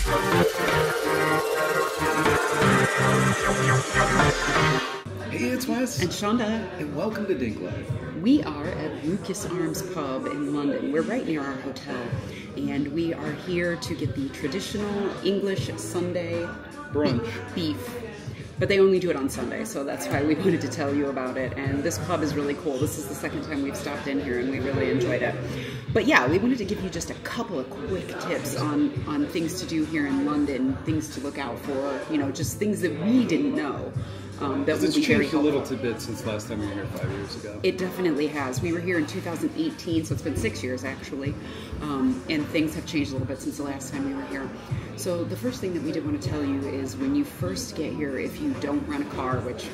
Hey, it's Wes and Chanda, and welcome to DinkLife. We are at Lucas Arms Pub in London. We're right near our hotel, and we are here to get the traditional English Sunday Brunch beef. But they only do it on Sunday, so that's why we wanted to tell you about it. And this pub is really cool. This is the second time we've stopped in here, and we really enjoyed it. But yeah, we wanted to give you just a couple of quick tips on things to do here in London, things to look out for, you know, just things that we didn't know. That will be very helpful. A little bit since last time we were here 5 years ago. It definitely has. We were here in 2018, so it's been 6 years actually, and things have changed a little bit since the last time we were here. So the first thing that we did want to tell you is when you first get here, if you don't rent a car, which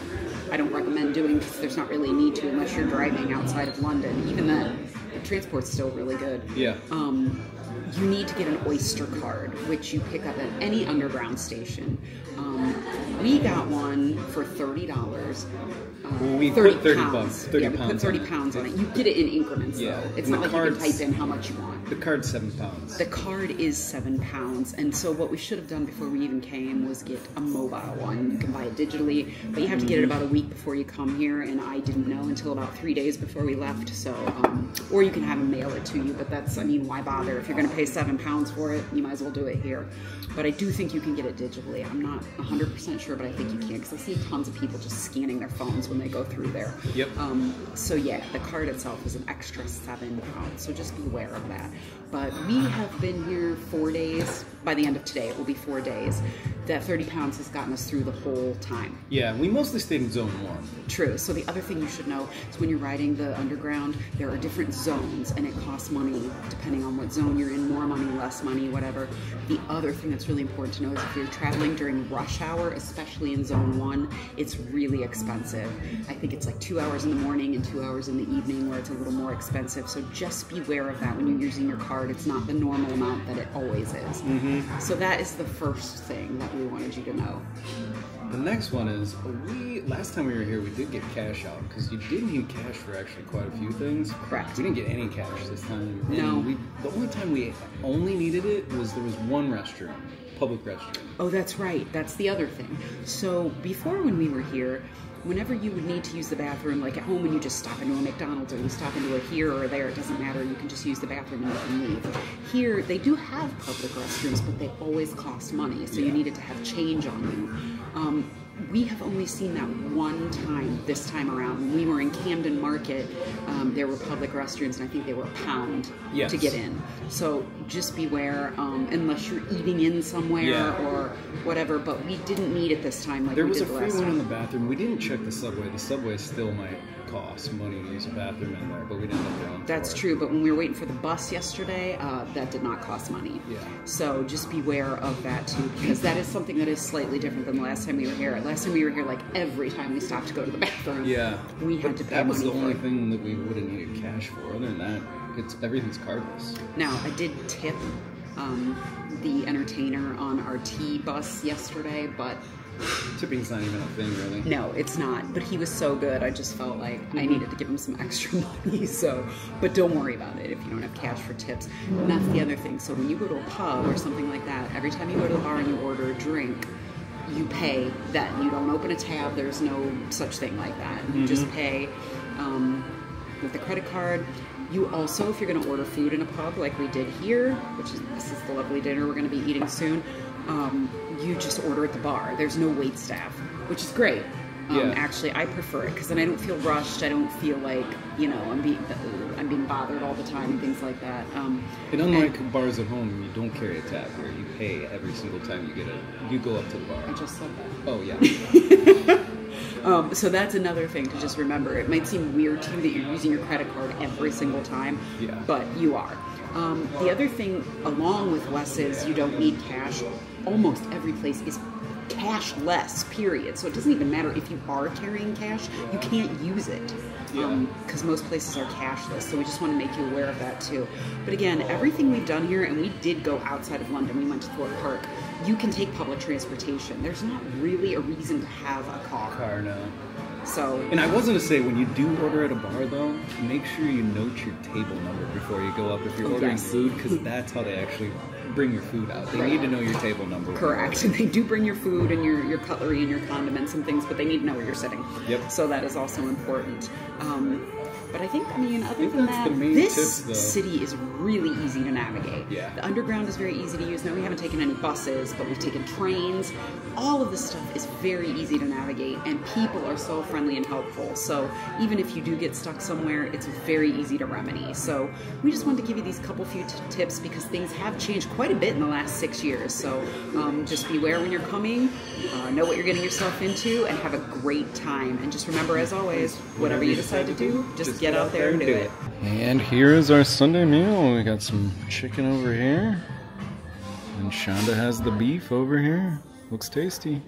I don't recommend doing because there's not really a need to unless you're driving outside of London. Even then, the transport's still really good. Yeah. You need to get an Oyster Card, which you pick up at any underground station. We got one for $30. We put 30 bucks. 30 yeah, we put 30 pounds on it. You get it in increments, yeah. though. It's not like you can type in how much you want. The card's £7. The card is £7, and so what we should have done before we even came was get a mobile one. You can buy it digitally, but you have to get it about a week before you come here, and I didn't know until about 3 days before we left, so, or you can have them mail it to you, but that's, I mean, why bother? If you're going to pay £7 for it, you might as well do it here. But I do think you can get it digitally. I'm not 100% sure, but I think you can, because I see tons of people just scanning their phones when they go through there. Yep. So yeah, the card itself is an extra £7, so just be aware of that. But we have been here 4 days. By the end of today, it will be 4 days. That 30 pounds has gotten us through the whole time. Yeah, we mostly stayed in Zone 1. True. So the other thing you should know is when you're riding the underground, there are different zones, and it costs money depending on what zone you're in, more money, less money, whatever. The other thing that's really important to know is if you're traveling during rush hour, especially in Zone 1, it's really expensive. I think it's like 2 hours in the morning and 2 hours in the evening where it's a little more expensive. So just beware of that when you're using your card. It's not the normal amount that it always is. So that is the first thing that we wanted you to know. The next one is, last time we were here, we did get cash out, because you did need cash for actually quite a few things. Correct. We didn't get any cash this time. No. The only time we only needed it was there was one restroom, public restroom. Oh, that's right. That's the other thing. So before when we were here, whenever you would need to use the bathroom, like at home when you just stop into a McDonald's or you stop into a here or there, it doesn't matter, you can just use the bathroom and you can leave. Here, they do have public restrooms, but they always cost money, so you needed to have change on you. We have only seen that one time this time around. When we were in Camden Market, there were public restrooms, and I think they were £1 to get in. So just beware, unless you're eating in somewhere or whatever, but we didn't need it this time like we did the last time. There was a free one in the bathroom. We didn't check the subway. The subway still might cost money to use a bathroom in there, but we didn't have one. That's true, but when we were waiting for the bus yesterday, that did not cost money. Yeah. So just beware of that too, because that is something that is slightly different than the last time we were here. Last time we were here, like every time we stopped to go to the bathroom, we had to pay money. That was the only thing that we would have needed cash for. Other than that, everything's cardless. Now, I did tip the entertainer on our tea bus yesterday, but tipping's not even a thing, really. No, it's not. But he was so good, I just felt like I needed to give him some extra money. So, but don't worry about it if you don't have cash for tips. And that's the other thing. So when you go to a pub or something like that, every time you go to the bar and you order a drink, you pay that. You don't open a tab. There's no such thing like that. You just pay with the credit card. You also, if you're going to order food in a pub like we did here, this is the lovely dinner we're going to be eating soon, you just order at the bar. There's no wait staff, which is great. Actually, I prefer it because then I don't feel rushed. I don't feel like, you know, I'm being bothered all the time and things like that. And unlike bars at home, you don't carry a tab here. You pay every single time you go up to the bar. I just said that. Oh yeah. So that's another thing to just remember. It might seem weird to you that you're using your credit card every single time, but you are. The other thing, along with Wes, is you don't need cash. Almost every place is cashless, period. So it doesn't even matter if you are carrying cash, you can't use it. Because most places are cashless, so we just want to make you aware of that too. But again, everything we've done here, and we did go outside of London, we went to Thorpe Park, you can take public transportation. There's not really a reason to have a car. No. So, and I was going to say, when you do order at a bar, though, make sure you note your table number before you go up if you're ordering food, because that's how they actually bring your food out. They need to know your table number. Correct. They do bring your food and your cutlery and your condiments and things, but they need to know where you're sitting. Yep. So that is also important. But I think, other than that, this city is really easy to navigate. Yeah. The underground is very easy to use. Now, we haven't taken any buses, but we've taken trains. All of this stuff is very easy to navigate, and people are so friendly and helpful. So even if you do get stuck somewhere, it's very easy to remedy. So we just wanted to give you these few tips because things have changed quite a bit in the last 6 years. So just beware when you're coming, know what you're getting yourself into, and have a great time. And just remember, as always, whatever you decide to do, just get out there and do it. And here is our Sunday meal. We got some chicken over here, and Chanda has the beef over here. Looks tasty.